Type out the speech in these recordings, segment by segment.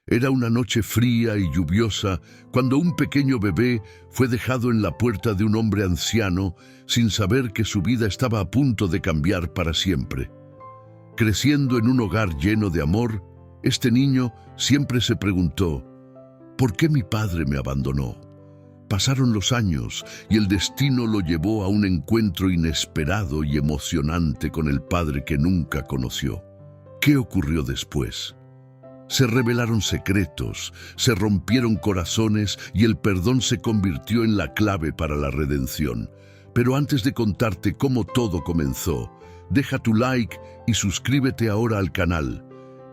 Era una noche fría y lluviosa cuando un pequeño bebé fue dejado en la puerta de un hombre anciano sin saber que su vida estaba a punto de cambiar para siempre. Creciendo en un hogar lleno de amor, este niño siempre se preguntó: ¿por qué mi padre me abandonó? Pasaron los años y el destino lo llevó a un encuentro inesperado y emocionante con el padre que nunca conoció. ¿Qué ocurrió después? Se revelaron secretos, se rompieron corazones y el perdón se convirtió en la clave para la redención. Pero antes de contarte cómo todo comenzó, deja tu like y suscríbete ahora al canal.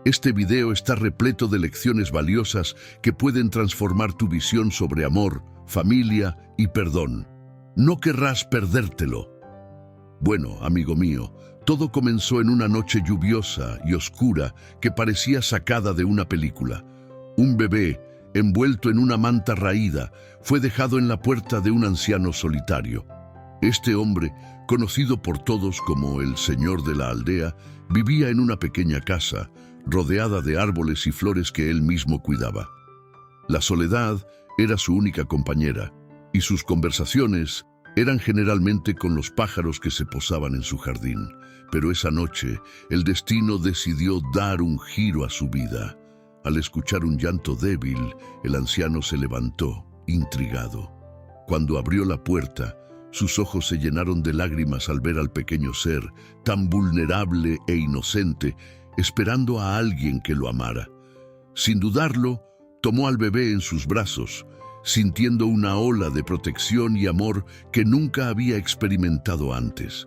Este video está repleto de lecciones valiosas que pueden transformar tu visión sobre amor, familia y perdón. No querrás perdértelo. Bueno, amigo mío, todo comenzó en una noche lluviosa y oscura que parecía sacada de una película. Un bebé, envuelto en una manta raída, fue dejado en la puerta de un anciano solitario. Este hombre, conocido por todos como el señor de la aldea, vivía en una pequeña casa, rodeada de árboles y flores que él mismo cuidaba. La soledad era su única compañera, y sus conversaciones eran generalmente con los pájaros que se posaban en su jardín. Pero esa noche, el destino decidió dar un giro a su vida. Al escuchar un llanto débil, el anciano se levantó, intrigado. Cuando abrió la puerta, sus ojos se llenaron de lágrimas al ver al pequeño ser, tan vulnerable e inocente, esperando a alguien que lo amara. Sin dudarlo, tomó al bebé en sus brazos, sintiendo una ola de protección y amor que nunca había experimentado antes.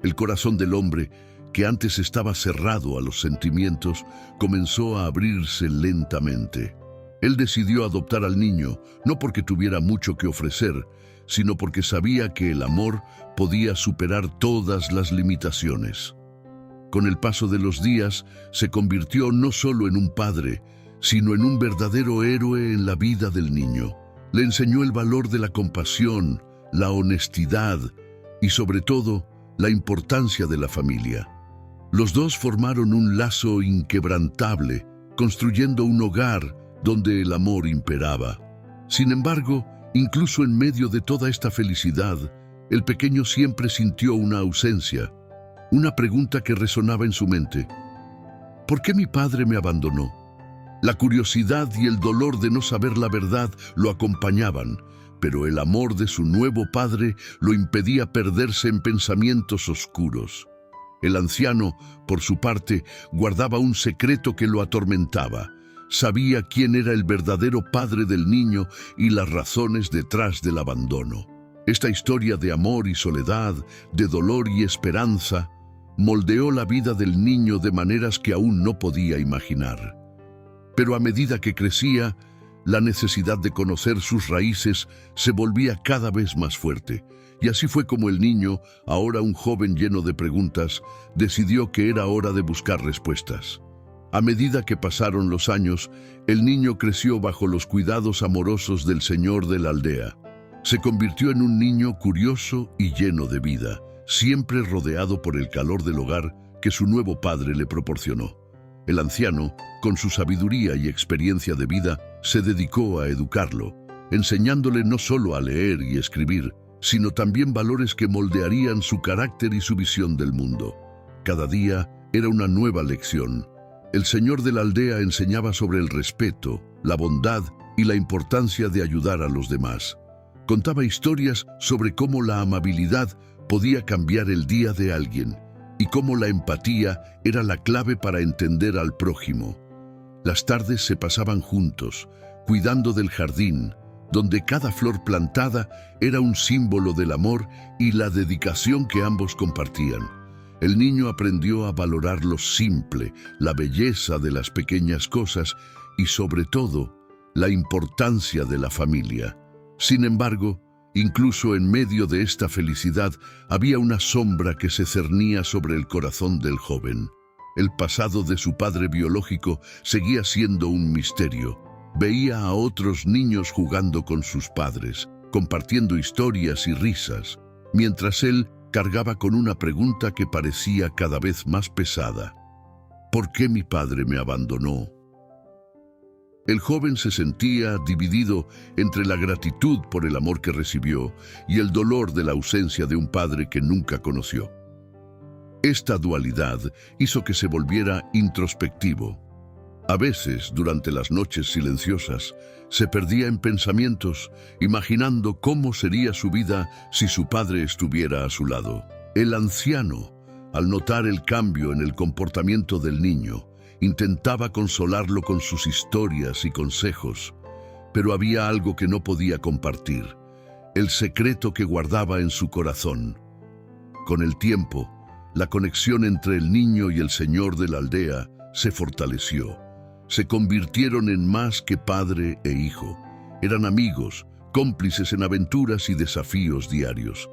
El corazón del hombre, que antes estaba cerrado a los sentimientos, comenzó a abrirse lentamente. Él decidió adoptar al niño, no porque tuviera mucho que ofrecer, sino porque sabía que el amor podía superar todas las limitaciones. Con el paso de los días, se convirtió no solo en un padre, sino en un verdadero héroe en la vida del niño. Le enseñó el valor de la compasión, la honestidad y, sobre todo, la importancia de la familia. Los dos formaron un lazo inquebrantable, construyendo un hogar donde el amor imperaba. Sin embargo, incluso en medio de toda esta felicidad, el pequeño siempre sintió una ausencia, una pregunta que resonaba en su mente: ¿por qué mi padre me abandonó? La curiosidad y el dolor de no saber la verdad lo acompañaban, pero el amor de su nuevo padre lo impedía perderse en pensamientos oscuros. El anciano, por su parte, guardaba un secreto que lo atormentaba. Sabía quién era el verdadero padre del niño y las razones detrás del abandono. Esta historia de amor y soledad, de dolor y esperanza, moldeó la vida del niño de maneras que aún no podía imaginar. Pero a medida que crecía, la necesidad de conocer sus raíces se volvía cada vez más fuerte. Y así fue como el niño, ahora un joven lleno de preguntas, decidió que era hora de buscar respuestas. A medida que pasaron los años, el niño creció bajo los cuidados amorosos del señor de la aldea. Se convirtió en un niño curioso y lleno de vida, siempre rodeado por el calor del hogar que su nuevo padre le proporcionó. El anciano, con su sabiduría y experiencia de vida, se dedicó a educarlo, enseñándole no solo a leer y escribir, sino también valores que moldearían su carácter y su visión del mundo. Cada día era una nueva lección. El señor de la aldea enseñaba sobre el respeto, la bondad y la importancia de ayudar a los demás. Contaba historias sobre cómo la amabilidad podía cambiar el día de alguien y cómo la empatía era la clave para entender al prójimo. Las tardes se pasaban juntos, cuidando del jardín, donde cada flor plantada era un símbolo del amor y la dedicación que ambos compartían. El niño aprendió a valorar lo simple, la belleza de las pequeñas cosas y, sobre todo, la importancia de la familia. Sin embargo, incluso en medio de esta felicidad, había una sombra que se cernía sobre el corazón del joven. El pasado de su padre biológico seguía siendo un misterio. Veía a otros niños jugando con sus padres, compartiendo historias y risas, mientras él cargaba con una pregunta que parecía cada vez más pesada: ¿por qué mi padre me abandonó? El joven se sentía dividido entre la gratitud por el amor que recibió y el dolor de la ausencia de un padre que nunca conoció. Esta dualidad hizo que se volviera introspectivo. A veces, durante las noches silenciosas, se perdía en pensamientos, imaginando cómo sería su vida si su padre estuviera a su lado. El anciano, al notar el cambio en el comportamiento del niño, intentaba consolarlo con sus historias y consejos, pero había algo que no podía compartir, el secreto que guardaba en su corazón. Con el tiempo, la conexión entre el niño y el señor de la aldea se fortaleció. Se convirtieron en más que padre e hijo. Eran amigos, cómplices en aventuras y desafíos diarios.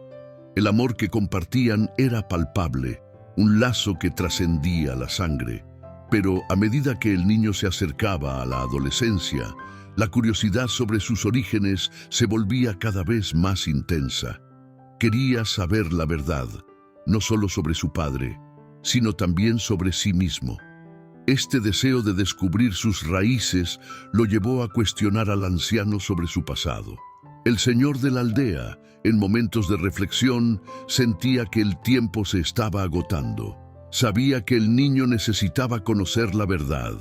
El amor que compartían era palpable, un lazo que trascendía la sangre. Pero a medida que el niño se acercaba a la adolescencia, la curiosidad sobre sus orígenes se volvía cada vez más intensa. Quería saber la verdad, no solo sobre su padre, sino también sobre sí mismo. Este deseo de descubrir sus raíces lo llevó a cuestionar al anciano sobre su pasado. El señor de la aldea, en momentos de reflexión, sentía que el tiempo se estaba agotando. Sabía que el niño necesitaba conocer la verdad,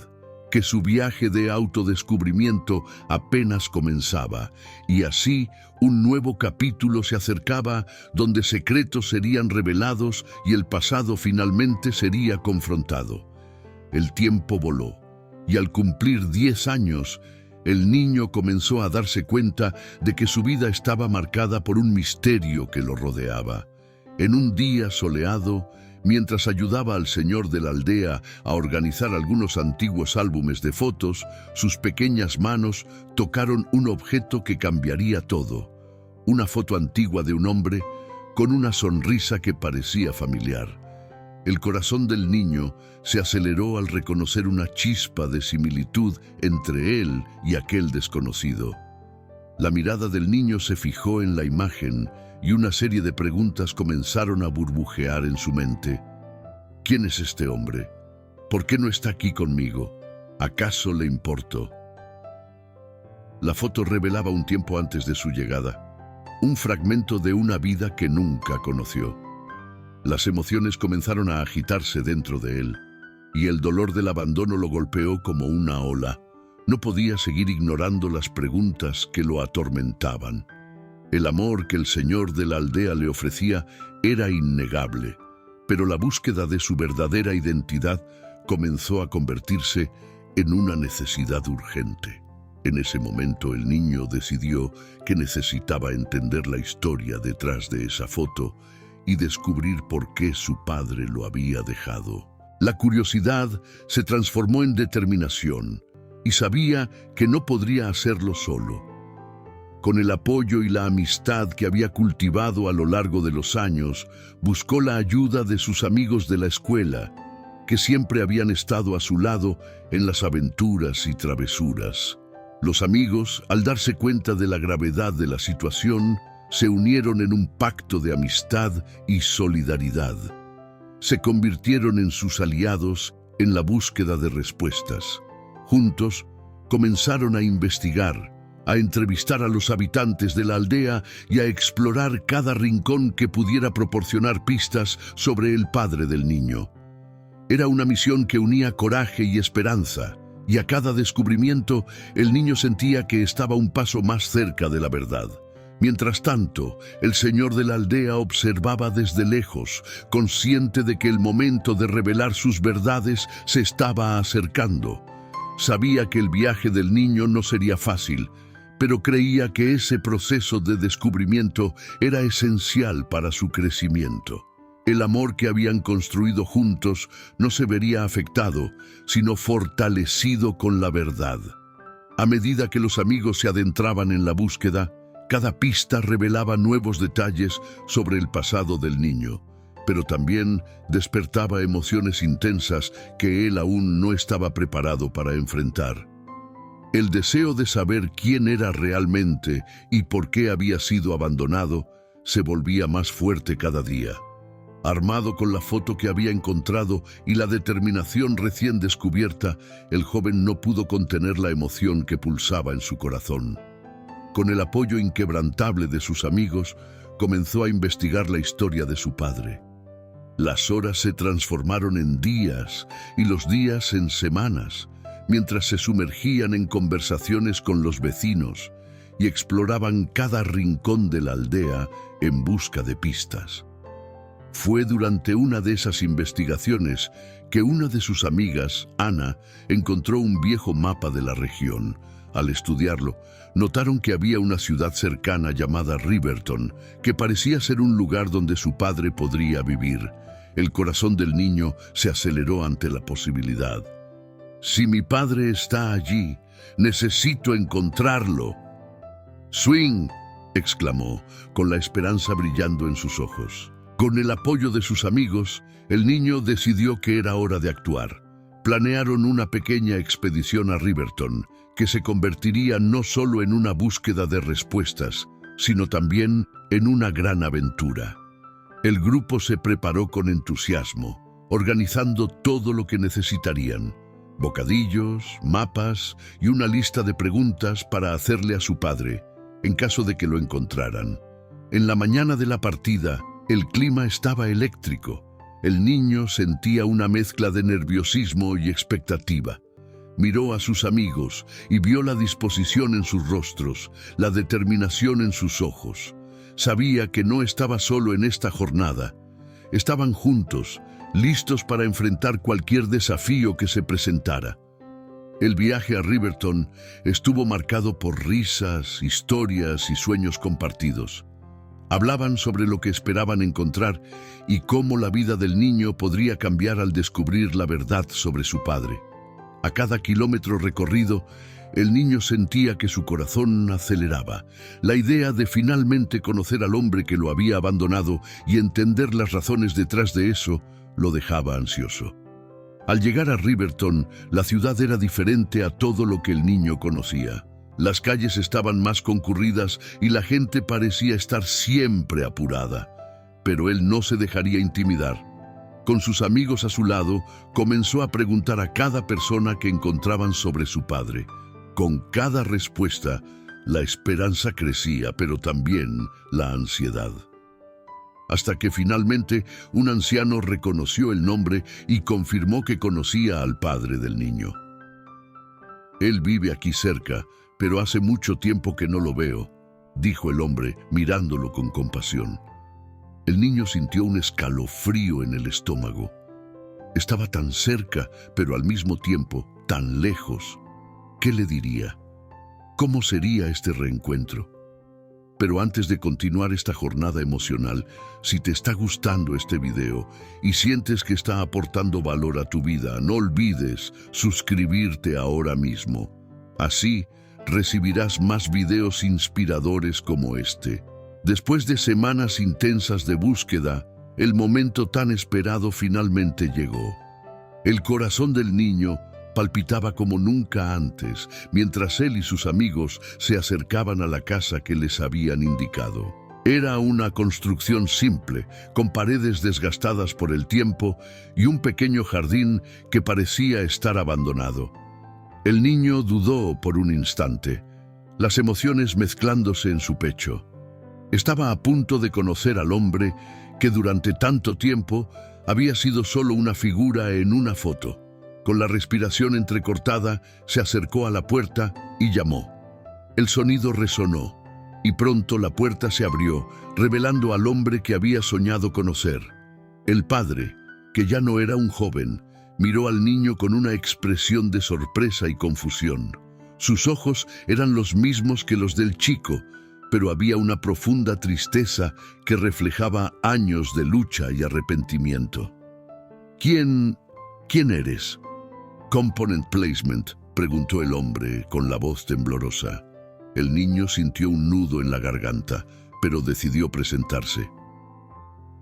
que su viaje de autodescubrimiento apenas comenzaba, y así un nuevo capítulo se acercaba donde secretos serían revelados y el pasado finalmente sería confrontado. El tiempo voló, y al cumplir 10 años, el niño comenzó a darse cuenta de que su vida estaba marcada por un misterio que lo rodeaba. En un día soleado, mientras ayudaba al señor de la aldea a organizar algunos antiguos álbumes de fotos, sus pequeñas manos tocaron un objeto que cambiaría todo. Una foto antigua de un hombre con una sonrisa que parecía familiar. El corazón del niño se aceleró al reconocer una chispa de similitud entre él y aquel desconocido. La mirada del niño se fijó en la imagen y una serie de preguntas comenzaron a burbujear en su mente. ¿Quién es este hombre? ¿Por qué no está aquí conmigo? ¿Acaso le importo? La foto revelaba un tiempo antes de su llegada, un fragmento de una vida que nunca conoció. Las emociones comenzaron a agitarse dentro de él, y el dolor del abandono lo golpeó como una ola. No podía seguir ignorando las preguntas que lo atormentaban. El amor que el señor de la aldea le ofrecía era innegable, pero la búsqueda de su verdadera identidad comenzó a convertirse en una necesidad urgente. En ese momento el niño decidió que necesitaba entender la historia detrás de esa foto y descubrir por qué su padre lo había dejado. La curiosidad se transformó en determinación y sabía que no podría hacerlo solo. Con el apoyo y la amistad que había cultivado a lo largo de los años, buscó la ayuda de sus amigos de la escuela, que siempre habían estado a su lado en las aventuras y travesuras. Los amigos, al darse cuenta de la gravedad de la situación, se unieron en un pacto de amistad y solidaridad. Se convirtieron en sus aliados en la búsqueda de respuestas. Juntos, comenzaron a investigar, a entrevistar a los habitantes de la aldea y a explorar cada rincón que pudiera proporcionar pistas sobre el padre del niño. Era una misión que unía coraje y esperanza, y a cada descubrimiento el niño sentía que estaba un paso más cerca de la verdad. Mientras tanto, el señor de la aldea observaba desde lejos, consciente de que el momento de revelar sus verdades se estaba acercando. Sabía que el viaje del niño no sería fácil, pero creía que ese proceso de descubrimiento era esencial para su crecimiento. El amor que habían construido juntos no se vería afectado, sino fortalecido con la verdad. A medida que los amigos se adentraban en la búsqueda, cada pista revelaba nuevos detalles sobre el pasado del niño, pero también despertaba emociones intensas que él aún no estaba preparado para enfrentar. El deseo de saber quién era realmente y por qué había sido abandonado se volvía más fuerte cada día. Armado con la foto que había encontrado y la determinación recién descubierta, el joven no pudo contener la emoción que pulsaba en su corazón. Con el apoyo inquebrantable de sus amigos, comenzó a investigar la historia de su padre. Las horas se transformaron en días y los días en semanas, mientras se sumergían en conversaciones con los vecinos y exploraban cada rincón de la aldea en busca de pistas. Fue durante una de esas investigaciones que una de sus amigas, Ana, encontró un viejo mapa de la región. Al estudiarlo, notaron que había una ciudad cercana llamada Riverton, que parecía ser un lugar donde su padre podría vivir. El corazón del niño se aceleró ante la posibilidad. «Si mi padre está allí, necesito encontrarlo». «Swing», exclamó, con la esperanza brillando en sus ojos. Con el apoyo de sus amigos, el niño decidió que era hora de actuar. Planearon una pequeña expedición a Riverton, que se convertiría no solo en una búsqueda de respuestas, sino también en una gran aventura. El grupo se preparó con entusiasmo, organizando todo lo que necesitarían: bocadillos, mapas y una lista de preguntas para hacerle a su padre, en caso de que lo encontraran. En la mañana de la partida, el clima estaba eléctrico. El niño sentía una mezcla de nerviosismo y expectativa. Miró a sus amigos y vio la disposición en sus rostros, la determinación en sus ojos. Sabía que no estaba solo en esta jornada. Estaban juntos, listos para enfrentar cualquier desafío que se presentara. El viaje a Riverton estuvo marcado por risas, historias y sueños compartidos. Hablaban sobre lo que esperaban encontrar y cómo la vida del niño podría cambiar al descubrir la verdad sobre su padre. A cada kilómetro recorrido, el niño sentía que su corazón aceleraba. La idea de finalmente conocer al hombre que lo había abandonado y entender las razones detrás de eso lo dejaba ansioso. Al llegar a Riverton, la ciudad era diferente a todo lo que el niño conocía. Las calles estaban más concurridas y la gente parecía estar siempre apurada. Pero él no se dejaría intimidar. Con sus amigos a su lado, comenzó a preguntar a cada persona que encontraban sobre su padre. Con cada respuesta, la esperanza crecía, pero también la ansiedad. Hasta que finalmente un anciano reconoció el nombre y confirmó que conocía al padre del niño. «Él vive aquí cerca, pero hace mucho tiempo que no lo veo», dijo el hombre, mirándolo con compasión. El niño sintió un escalofrío en el estómago. Estaba tan cerca, pero al mismo tiempo tan lejos. ¿Qué le diría? ¿Cómo sería este reencuentro? Pero antes de continuar esta jornada emocional, si te está gustando este video y sientes que está aportando valor a tu vida, no olvides suscribirte ahora mismo. Así recibirás más videos inspiradores como este. Después de semanas intensas de búsqueda, el momento tan esperado finalmente llegó. El corazón del niño palpitaba como nunca antes, mientras él y sus amigos se acercaban a la casa que les habían indicado. Era una construcción simple, con paredes desgastadas por el tiempo y un pequeño jardín que parecía estar abandonado. El niño dudó por un instante, las emociones mezclándose en su pecho. Estaba a punto de conocer al hombre que durante tanto tiempo había sido solo una figura en una foto. Con la respiración entrecortada, se acercó a la puerta y llamó. El sonido resonó, y pronto la puerta se abrió, revelando al hombre que había soñado conocer. El padre, que ya no era un joven, miró al niño con una expresión de sorpresa y confusión. Sus ojos eran los mismos que los del chico, pero había una profunda tristeza que reflejaba años de lucha y arrepentimiento. ¿Quién eres? «Component Placement», preguntó el hombre con la voz temblorosa. El niño sintió un nudo en la garganta, pero decidió presentarse.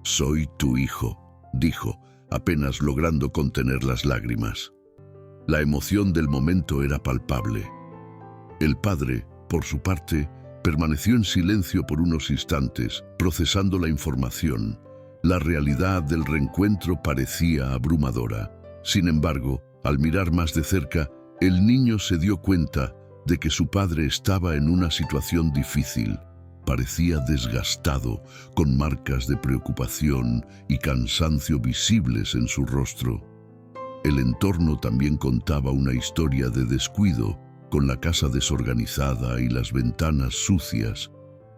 «Soy tu hijo», dijo, apenas logrando contener las lágrimas. La emoción del momento era palpable. El padre, por su parte, permaneció en silencio por unos instantes, procesando la información. La realidad del reencuentro parecía abrumadora. Sin embargo, al mirar más de cerca, el niño se dio cuenta de que su padre estaba en una situación difícil. Parecía desgastado, con marcas de preocupación y cansancio visibles en su rostro. El entorno también contaba una historia de descuido, con la casa desorganizada y las ventanas sucias.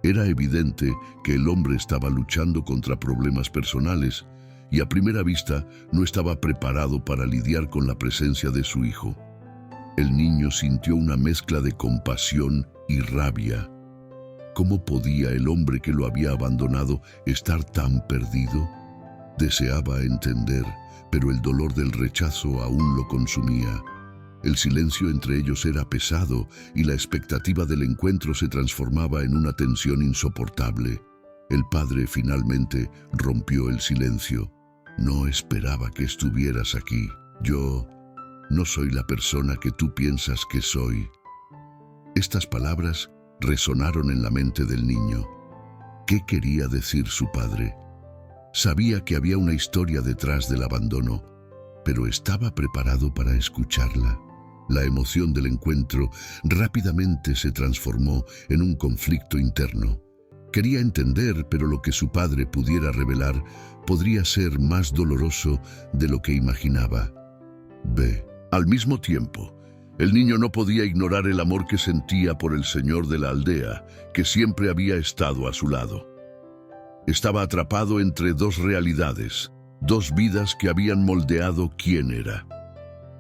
Era evidente que el hombre estaba luchando contra problemas personales y a primera vista no estaba preparado para lidiar con la presencia de su hijo. El niño sintió una mezcla de compasión y rabia. ¿Cómo podía el hombre que lo había abandonado estar tan perdido? Deseaba entender, pero el dolor del rechazo aún lo consumía. El silencio entre ellos era pesado y la expectativa del encuentro se transformaba en una tensión insoportable. El padre finalmente rompió el silencio. No esperaba que estuvieras aquí. Yo no soy la persona que tú piensas que soy. Estas palabras resonaron en la mente del niño. ¿Qué quería decir su padre? Sabía que había una historia detrás del abandono, pero estaba preparado para escucharla. La emoción del encuentro rápidamente se transformó en un conflicto interno. Quería entender, pero lo que su padre pudiera revelar podría ser más doloroso de lo que imaginaba. Al mismo tiempo, el niño no podía ignorar el amor que sentía por el señor de la aldea, que siempre había estado a su lado. Estaba atrapado entre dos realidades, dos vidas que habían moldeado quién era.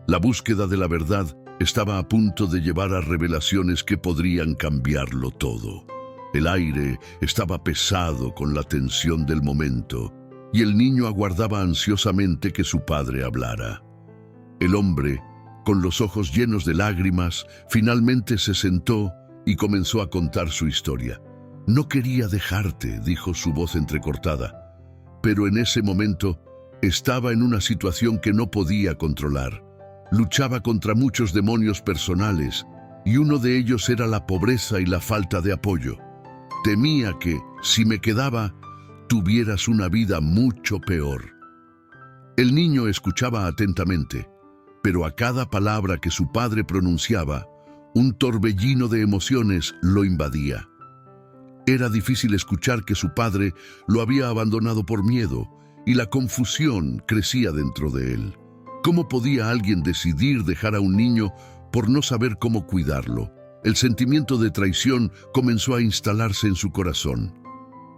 La búsqueda de la verdad estaba a punto de llevar a revelaciones que podrían cambiarlo todo. El aire estaba pesado con la tensión del momento, y el niño aguardaba ansiosamente que su padre hablara. El hombre, con los ojos llenos de lágrimas, finalmente se sentó y comenzó a contar su historia. «No quería dejarte», dijo su voz entrecortada, pero en ese momento estaba en una situación que no podía controlar. Luchaba contra muchos demonios personales, y uno de ellos era la pobreza y la falta de apoyo. Temía que, si me quedaba, tuvieras una vida mucho peor. El niño escuchaba atentamente, pero a cada palabra que su padre pronunciaba, un torbellino de emociones lo invadía. Era difícil escuchar que su padre lo había abandonado por miedo, y la confusión crecía dentro de él. ¿Cómo podía alguien decidir dejar a un niño por no saber cómo cuidarlo? El sentimiento de traición comenzó a instalarse en su corazón.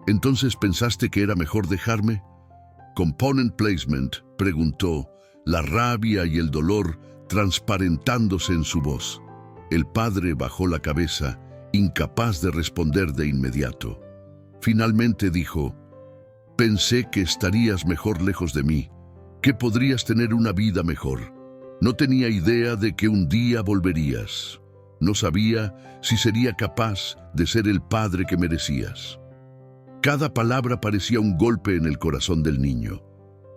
¿Entonces pensaste que era mejor dejarme? Component placement, preguntó, la rabia y el dolor transparentándose en su voz. El padre bajó la cabeza, incapaz de responder de inmediato. Finalmente dijo, «Pensé que estarías mejor lejos de mí, que podrías tener una vida mejor. No tenía idea de que un día volverías. No sabía si sería capaz de ser el padre que merecías». Cada palabra parecía un golpe en el corazón del niño.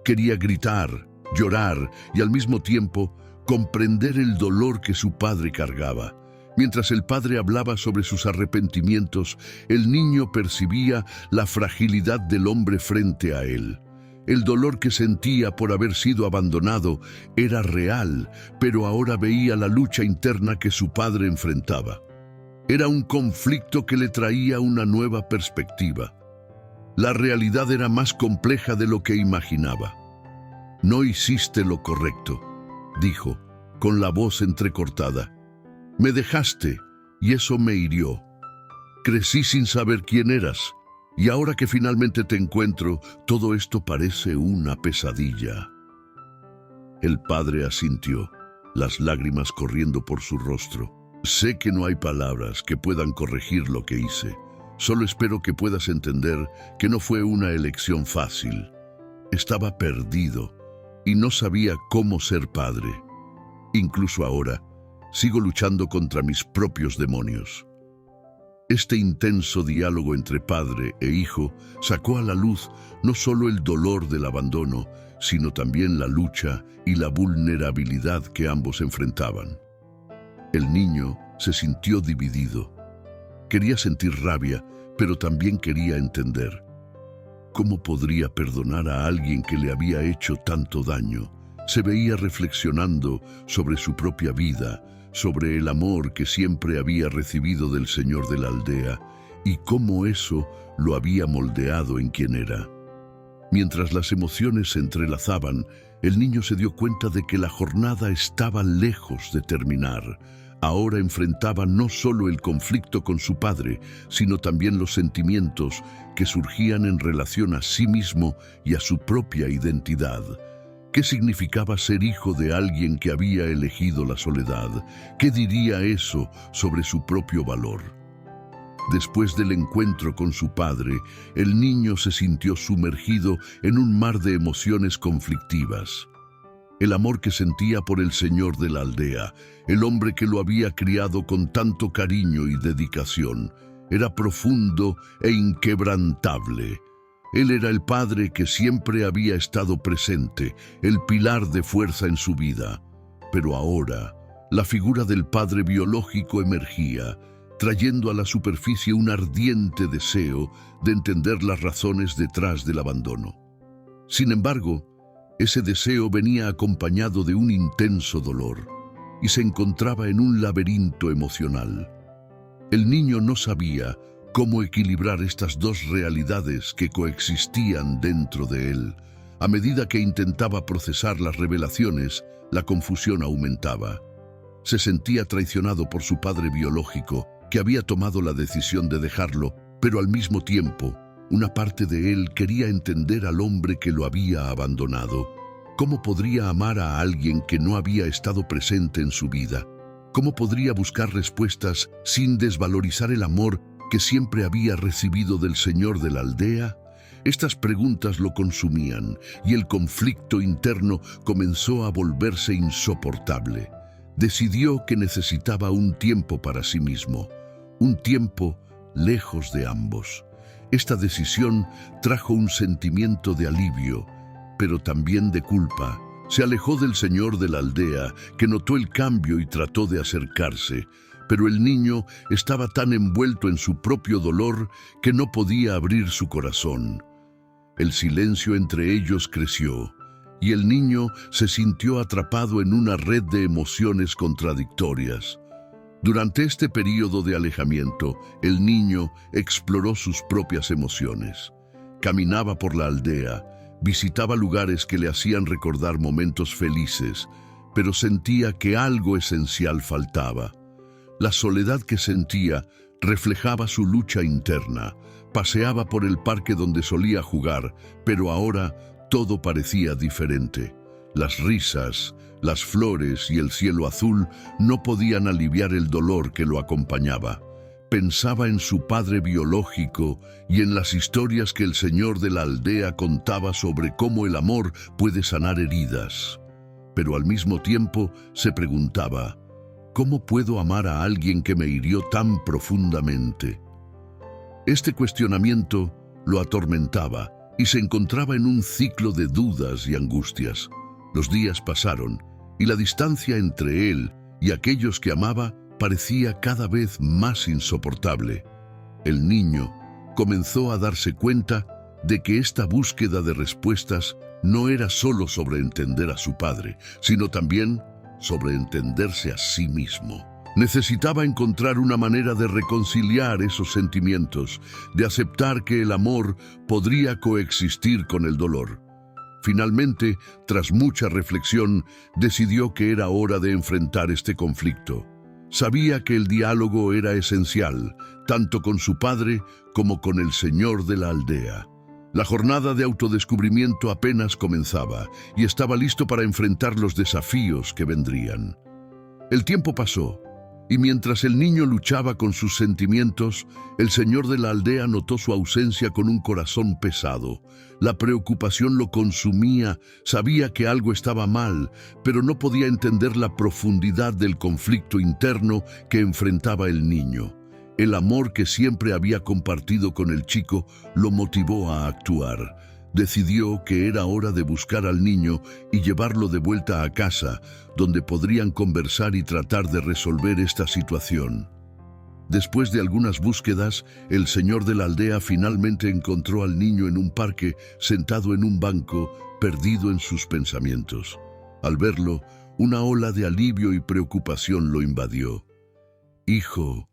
Quería gritar, llorar y al mismo tiempo comprender el dolor que su padre cargaba. Mientras el padre hablaba sobre sus arrepentimientos, el niño percibía la fragilidad del hombre frente a él. El dolor que sentía por haber sido abandonado era real, pero ahora veía la lucha interna que su padre enfrentaba. Era un conflicto que le traía una nueva perspectiva. La realidad era más compleja de lo que imaginaba. «No hiciste lo correcto», dijo, con la voz entrecortada. «Me dejaste, y eso me hirió. Crecí sin saber quién eras, y ahora que finalmente te encuentro, todo esto parece una pesadilla». El padre asintió, las lágrimas corriendo por su rostro. «Sé que no hay palabras que puedan corregir lo que hice. Solo espero que puedas entender que no fue una elección fácil. Estaba perdido y no sabía cómo ser padre. Incluso ahora, sigo luchando contra mis propios demonios». Este intenso diálogo entre padre e hijo sacó a la luz no solo el dolor del abandono, sino también la lucha y la vulnerabilidad que ambos enfrentaban. El niño se sintió dividido. Quería sentir rabia, pero también quería entender. ¿Cómo podría perdonar a alguien que le había hecho tanto daño? Se veía reflexionando sobre su propia vida, sobre el amor que siempre había recibido del señor de la aldea y cómo eso lo había moldeado en quien era. Mientras las emociones se entrelazaban, el niño se dio cuenta de que la jornada estaba lejos de terminar. Ahora enfrentaba no solo el conflicto con su padre, sino también los sentimientos que surgían en relación a sí mismo y a su propia identidad. ¿Qué significaba ser hijo de alguien que había elegido la soledad? ¿Qué diría eso sobre su propio valor? Después del encuentro con su padre, el niño se sintió sumergido en un mar de emociones conflictivas. El amor que sentía por el señor de la aldea, el hombre que lo había criado con tanto cariño y dedicación, era profundo e inquebrantable. Él era el padre que siempre había estado presente, el pilar de fuerza en su vida. Pero ahora, la figura del padre biológico emergía, trayendo a la superficie un ardiente deseo de entender las razones detrás del abandono. Sin embargo, ese deseo venía acompañado de un intenso dolor y se encontraba en un laberinto emocional. El niño no sabía cómo equilibrar estas dos realidades que coexistían dentro de él. A medida que intentaba procesar las revelaciones, la confusión aumentaba. Se sentía traicionado por su padre biológico, que había tomado la decisión de dejarlo, pero al mismo tiempo, una parte de él quería entender al hombre que lo había abandonado. ¿Cómo podría amar a alguien que no había estado presente en su vida? ¿Cómo podría buscar respuestas sin desvalorizar el amor que siempre había recibido del señor de la aldea? Estas preguntas lo consumían y el conflicto interno comenzó a volverse insoportable. Decidió que necesitaba un tiempo para sí mismo, un tiempo lejos de ambos. Esta decisión trajo un sentimiento de alivio, pero también de culpa. Se alejó del señor de la aldea, que notó el cambio y trató de acercarse, pero el niño estaba tan envuelto en su propio dolor que no podía abrir su corazón. El silencio entre ellos creció, y el niño se sintió atrapado en una red de emociones contradictorias. Durante este período de alejamiento, el niño exploró sus propias emociones. Caminaba por la aldea, visitaba lugares que le hacían recordar momentos felices, pero sentía que algo esencial faltaba. La soledad que sentía reflejaba su lucha interna. Paseaba por el parque donde solía jugar, pero ahora todo parecía diferente. Las risas, las flores y el cielo azul no podían aliviar el dolor que lo acompañaba. Pensaba en su padre biológico y en las historias que el señor de la aldea contaba sobre cómo el amor puede sanar heridas. Pero al mismo tiempo se preguntaba, ¿cómo puedo amar a alguien que me hirió tan profundamente? Este cuestionamiento lo atormentaba y se encontraba en un ciclo de dudas y angustias. Los días pasaron y la distancia entre él y aquellos que amaba parecía cada vez más insoportable. El niño comenzó a darse cuenta de que esta búsqueda de respuestas no era solo sobre entender a su padre, sino también sobre entenderse a sí mismo. Necesitaba encontrar una manera de reconciliar esos sentimientos, de aceptar que el amor podría coexistir con el dolor. Finalmente, tras mucha reflexión, decidió que era hora de enfrentar este conflicto. Sabía que el diálogo era esencial, tanto con su padre como con el señor de la aldea. La jornada de autodescubrimiento apenas comenzaba y estaba listo para enfrentar los desafíos que vendrían. El tiempo pasó, y mientras el niño luchaba con sus sentimientos, el señor de la aldea notó su ausencia con un corazón pesado. La preocupación lo consumía, sabía que algo estaba mal, pero no podía entender la profundidad del conflicto interno que enfrentaba el niño. El amor que siempre había compartido con el chico lo motivó a actuar. Decidió que era hora de buscar al niño y llevarlo de vuelta a casa, donde podrían conversar y tratar de resolver esta situación. Después de algunas búsquedas, el señor de la aldea finalmente encontró al niño en un parque, sentado en un banco, perdido en sus pensamientos. Al verlo, una ola de alivio y preocupación lo invadió. «Hijo»,